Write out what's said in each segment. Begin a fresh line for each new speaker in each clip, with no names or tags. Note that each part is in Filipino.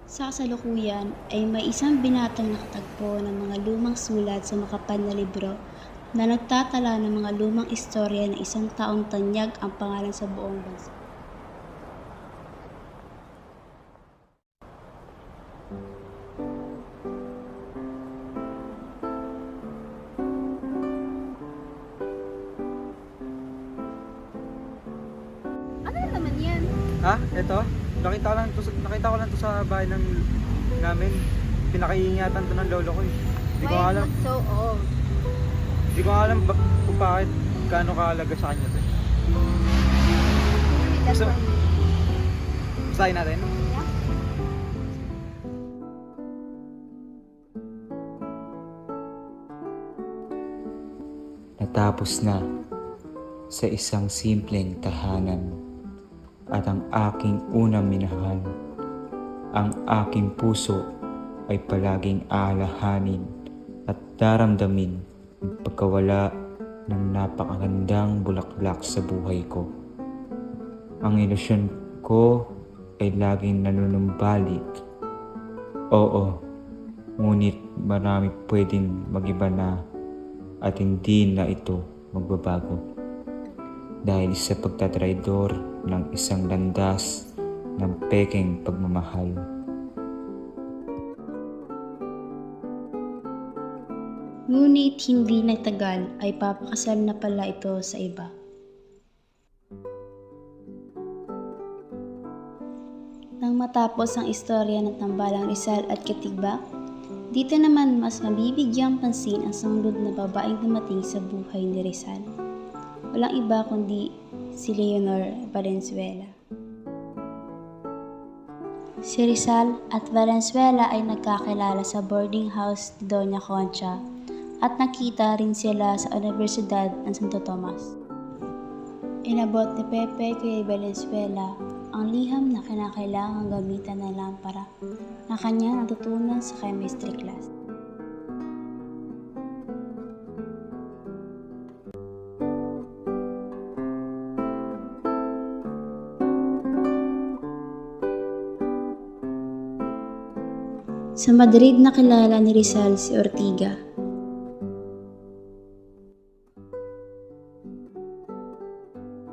Sa kasalukuyan ay may isang binatang nakatagpo ng mga lumang sulat sa makapal na libro na nagtatala ng mga lumang istorya ng isang taong tanyag ang pangalan sa buong bansa.
Ano na naman yan?
Ha? Ito? Nakita ko lang to sa bahay namin. Pinakaingatan to ng lolo ko eh. Hindi ko
Why
alam.
not so old?
Hindi ko alam kung bakit gaano kahalaga sa kanya to.
Maybe that's
So-
why.
Basahin natin.
Yeah.
Natapos na sa isang simpleng tahanan at ang aking unang minahal. Ang aking puso ay palaging aalahanin at daramdamin ang pagkawala ng napakagandang bulaklak sa buhay ko. Ang ilusyon ko ay laging nanunumbalik. Oo, ngunit marami pwedeng magiba na at hindi na ito magbabago dahil sa pagtatraidor ng isang landas ng pekeng pagmamahal.
Ngunit hindi nagtagal ay papakasal na pala ito sa iba. Nang matapos ang istorya ng tambalang Rizal at Katigbak, dito naman mas mabibigyang pansin ang sunod na babaeng dumating sa buhay ni Rizal. Walang iba kundi si Leonor Valenzuela. Si Rizal at Valenzuela ay nagkakilala sa boarding house ni Doña Concha at nakita rin sila sa Universidad ng Santo Tomas. Inabot ni Pepe kay Valenzuela ang liham na kinakailangang gamitan ng lampara na kanyang natutunan sa chemistry class. Sa Madrid nakilala ni Rizal si Ortiga.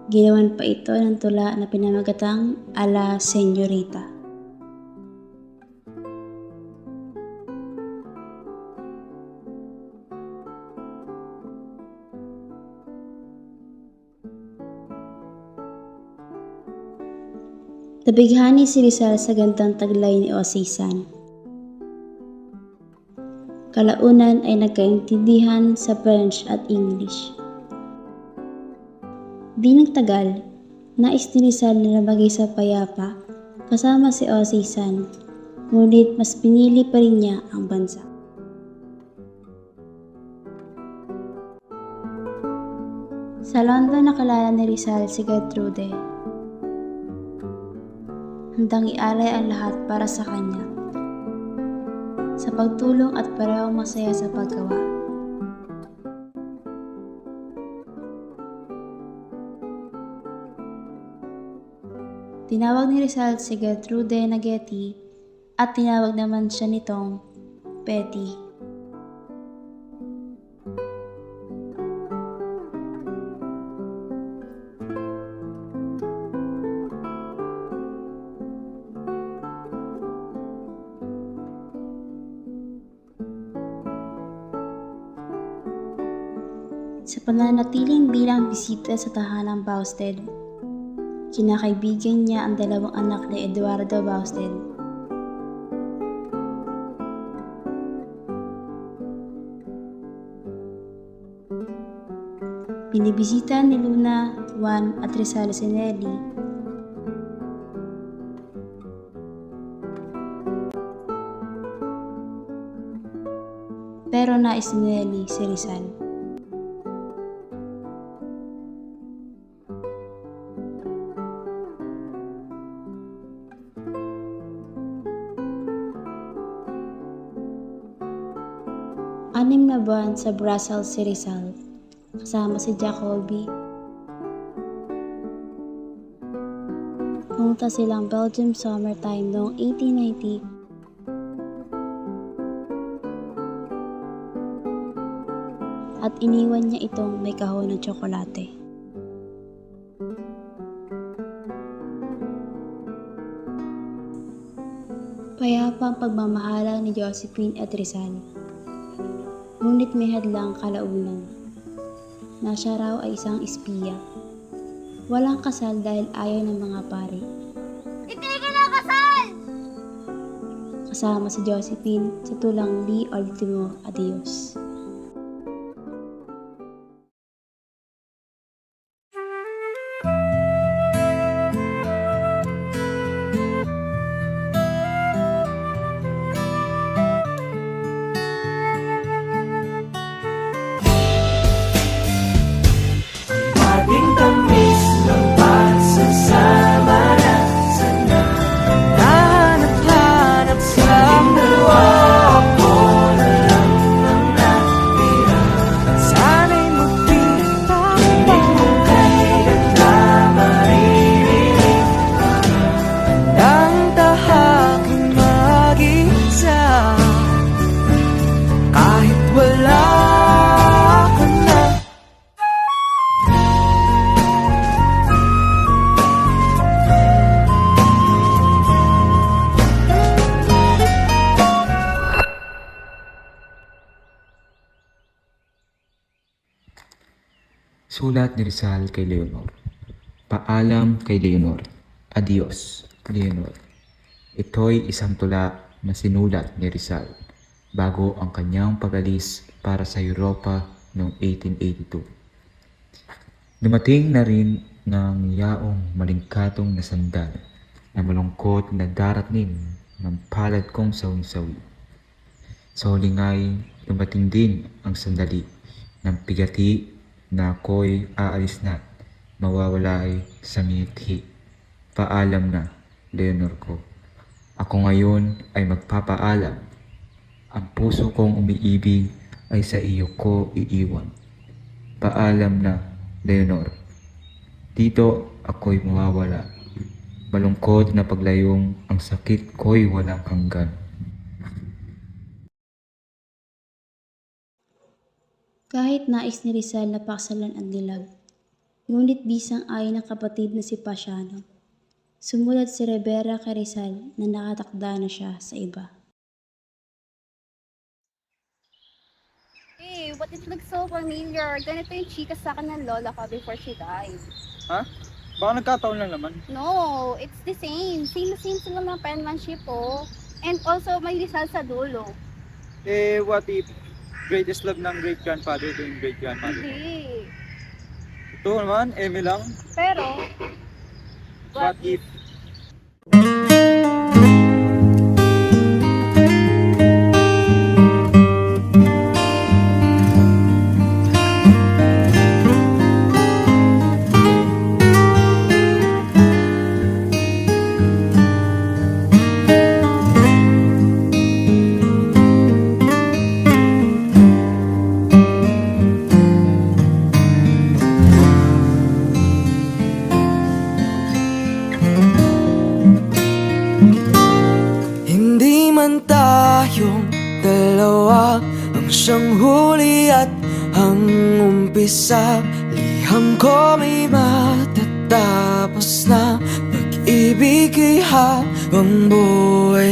Ginawan pa ito ng tula na pinamagatang A la Señorita. Nabighani si Rizal sa gandang taglay ni Osisan. Kalaunan ay nagkaintindihan sa French at English. Di nagtagal, nais ni Rizal na lumagay sa payapa kasama si Osisan, ngunit mas pinili pa rin niya ang bansa. Sa London nakilala ni Rizal si Gertrude. Handang ialay ang lahat para sa kanya, sa pagtulong at parehong masaya sa paggawa. Tinawag ni Rizal si Gertrude na Getty at tinawag naman siya nitong Betty. Sa pananatiling bilang bisita sa tahanang Bausted, kinakaibigan niya ang dalawang anak ni Eduardo Bausted. Binibisita ni Luna, Juan at Rizal si Nelly. Pero nais ni Nelly si Rizal. Anim na buwan sa Brussels si Rizal, kasama si Jack Holby. Pumunta silang Belgium summertime noong 1890 at iniwan niya itong may kahon ng tsokolate. Payapa ang pagmamahala ni Josephine at Rizal. Ngunit may hadlang kalaunan na siya raw ay isang espiya. Walang kasal dahil ayaw ng mga pari.
Itigil ang kasal!
Kasama si Josephine sa tulang Li Ultimo Adios.
Ating tamis ng pagsasama na sana hanap-hanap sa dalawa. Ako na lang ang natira. Sana'y magkita pa. Kailan na maririnig ang tahaking mag-isa. Kahit wala ka na.
Sulat ni Rizal kay Leonor. Paalam kay Leonor. Adios, Leonor. Ito'y isang tula na sinulat ni Rizal bago ang kanyang pag-alis para sa Europa noong 1882. Dumating na rin ng yaong malingkatong na sandal na malungkot na darating ng palad kong sawing-sawi. Sa huling ay dumating din ang sandali ng pigati na ako'y aalis na, mawawala ay sa mithi. Paalam na, Leonor ko. Ako ngayon ay magpapaalam. Ang puso kong umiibig ay sa iyo ko iiwan. Paalam na, Leonor. Dito ako'y mawawala. Malungkot na paglayong ang sakit ko'y walang hanggan.
Kahit nais ni Rizal na pakasalan ang dilag, ngunit bisang ayon ng kapatid na si Pasiano, sumulat si Rivera kay Rizal na nakatakda na siya sa iba.
Hey, but it looks so familiar. Ganito yung chika sa akin ng lola ko before she died.
Ha? Baka nagkataon lang naman.
No, it's the same. Same na same sila ng penmanship oh. And also may Rizal sa dulo.
Eh, what if greatest love ng great-grandfather to yung great-grandmother?
Hindi.
Ito naman, Eme lang.
Pero,
What if?
Hindi man tayong dalawa ang siyang huli at ang umpisa. Liham ko may matatapos na pag-ibig ay habang buhay